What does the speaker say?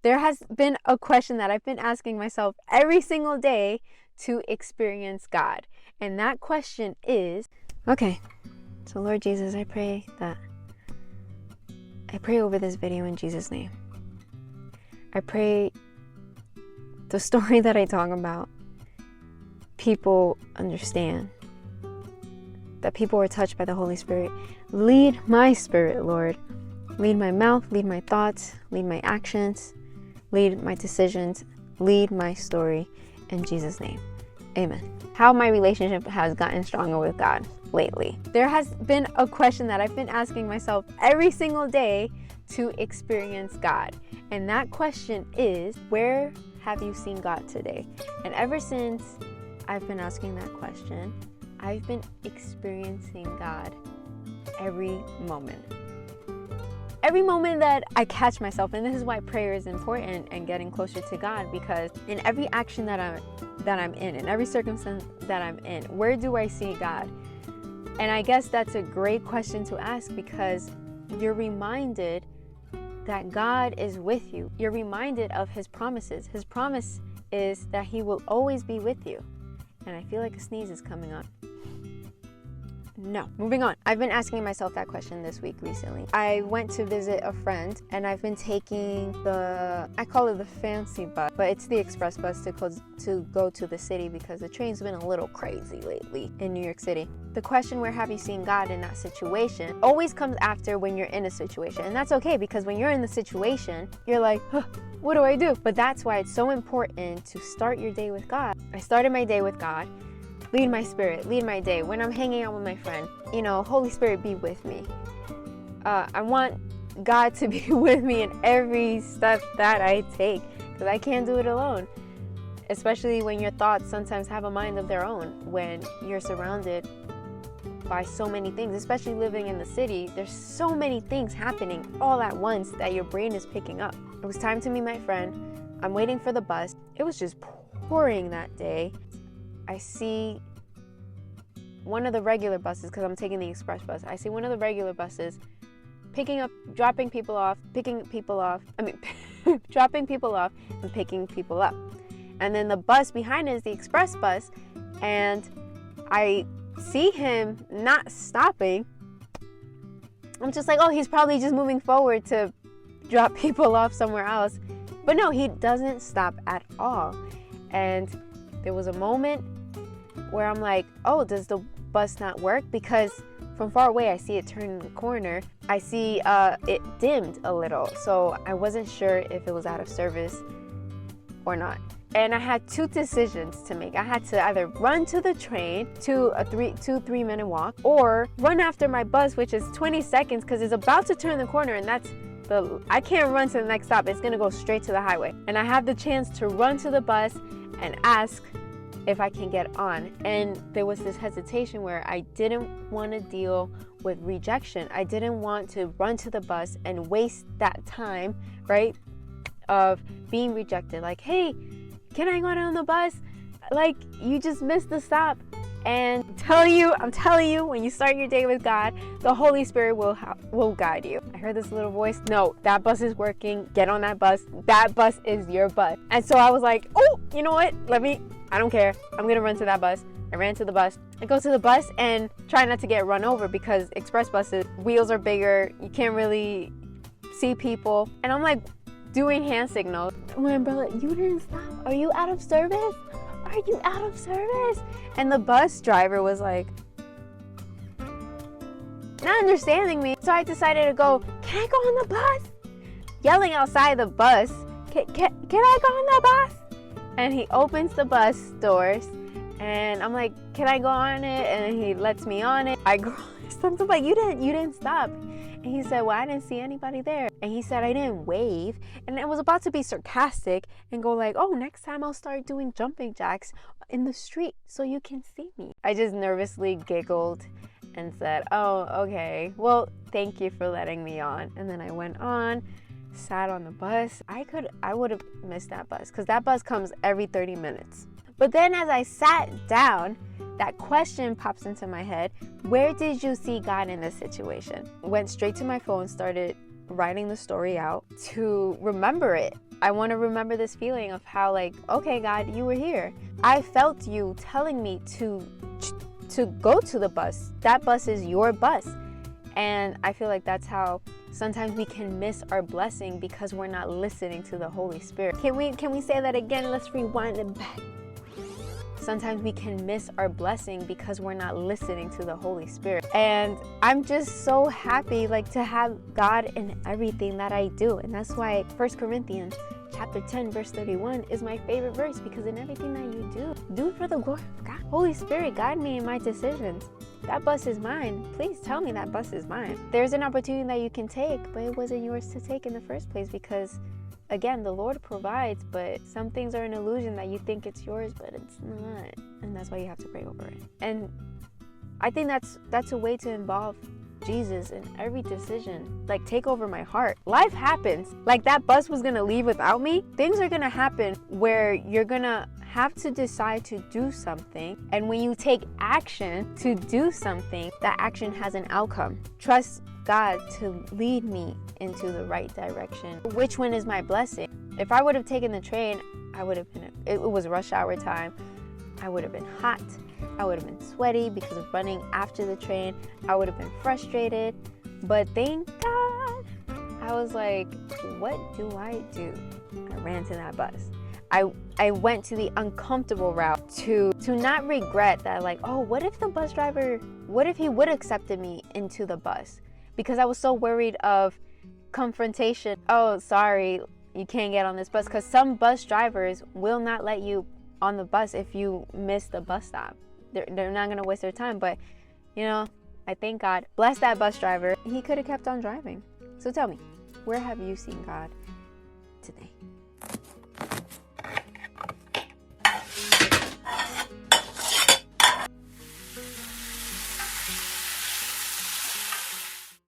There has been a question that I've been asking myself every single day to experience God. And that question is, okay, so Lord Jesus, I pray over this video in Jesus' name. I pray the story that I talk about, people understand, that people are touched by the Holy Spirit. Lead my spirit, Lord. Lead my mouth, lead my thoughts, lead my actions, lead my decisions, lead my story in Jesus' name. Amen. How my relationship has gotten stronger with God lately. There has been a question that I've been asking myself every single day to experience God. And that question is, where have you seen God today? And ever since I've been asking that question, I've been experiencing God every moment. Every moment that I catch myself, and this is why prayer is important and getting closer to God, because in every action that I'm in every circumstance that I'm in, where do I see God? And I guess that's a great question to ask, because you're reminded that God is with you. You're reminded of His promises. His promise is that He will always be with you. And I feel like a sneeze is coming on. No. Moving on. I've been asking myself that question this week recently. I went to visit a friend and I've been taking I call it the fancy bus, but it's the express bus to go to the city, because the train's been a little crazy lately in New York City. The question, where have you seen God in that situation, always comes after when you're in a situation. And that's okay, because when you're in the situation, you're like, huh, what do I do? But that's why it's so important to start your day with God. I started my day with God. Lead my spirit, lead my day. When I'm hanging out with my friend, Holy Spirit, be with me. I want God to be with me in every step that I take, because I can't do it alone. Especially when your thoughts sometimes have a mind of their own, when you're surrounded by so many things, especially living in the city. There's so many things happening all at once that your brain is picking up. It was time to meet my friend. I'm waiting for the bus. It was just pouring that day. I see one of the regular buses, because I'm taking the express bus. I see one of the regular buses dropping people off and picking people up. And then the bus behind it is the express bus, and I see him not stopping. I'm just like, oh, he's probably just moving forward to drop people off somewhere else. But no, he doesn't stop at all. And there was a moment where I'm like, oh, does the bus not work? Because from far away, I see it turn the corner. I see it dimmed a little. So I wasn't sure if it was out of service or not. And I had two decisions to make. I had to either run to the train to a 3-minute walk, or run after my bus, which is 20 seconds, because it's about to turn the corner, and I can't run to the next stop. It's gonna go straight to the highway. And I have the chance to run to the bus and ask if I can get on. And there was this hesitation where I didn't want to deal with rejection. I didn't want to run to the bus and waste that time, right, of being rejected. Like, hey, can I go on the bus? Like, you just missed the stop. And I'm telling you, when you start your day with God, the Holy Spirit will guide you. I heard this little voice. No, that bus is working. Get on that bus. That bus is your bus. And so I was like, oh, you know what? I don't care. I'm going to run to that bus. I ran to the bus. I go to the bus and try not to get run over, because express buses, wheels are bigger. You can't really see people. And I'm like doing hand signals. My umbrella, you didn't stop. Are you out of service? Are you out of service? And the bus driver was like, not understanding me. So I decided to go, can I go on the bus? Yelling outside the bus, can I go on the bus? And he opens the bus doors, and I'm like, can I go on it? And he lets me on it. I go, something like, you didn't stop. And he said, well, I didn't see anybody there. And he said, I didn't wave. And I was about to be sarcastic and go like, oh, next time I'll start doing jumping jacks in the street so you can see me. I just nervously giggled and said, oh, okay. Well, thank you for letting me on. And then I went on, sat on the bus. I would have missed that bus, because that bus comes every 30 minutes. But then as I sat down, that question pops into my head. Where did you see God in this situation? Went straight to my phone, started writing the story out to remember it. I want to remember this feeling of how, like, okay, God, you were here. I felt you telling me to go to the bus. That bus is your bus. And I feel like that's how sometimes we can miss our blessing because we're not listening to the Holy Spirit. Can we say that again? Let's rewind it back. Sometimes we can miss our blessing because we're not listening to the Holy Spirit. And I'm just so happy, like, to have God in everything that I do. And that's why 1 Corinthians chapter 10 verse 31 is my favorite verse, because in everything that you do it for the glory of God. Holy Spirit, guide me in my decisions. That bus is mine. Please tell me that bus is mine. There's an opportunity that you can take, but it wasn't yours to take in the first place, because again, the Lord provides, but some things are an illusion that you think it's yours, but it's not. And that's why you have to pray over it. And I think that's a way to involve Jesus in every decision. Like, take over my heart. Life happens. Like, that bus was gonna leave without me. Things are gonna happen where you're gonna have to decide to do something. And when you take action to do something, that action has an outcome. Trust God to lead me into the right direction. Which one is my blessing? If I would have taken the train, I would have been, it was rush hour time. I would have been hot. I would have been sweaty because of running after the train. I would have been frustrated. But thank God, I was like, what do I do? I ran to that bus. I went to the uncomfortable route to not regret that, like, oh, what if the bus driver, what if he would have accepted me into the bus? Because I was so worried of confrontation. Oh, sorry, you can't get on this bus. Because some bus drivers will not let you on the bus if you miss the bus stop. They're not going to waste their time. But, you know, I thank God. Bless that bus driver. He could have kept on driving. So tell me, where have you seen God today?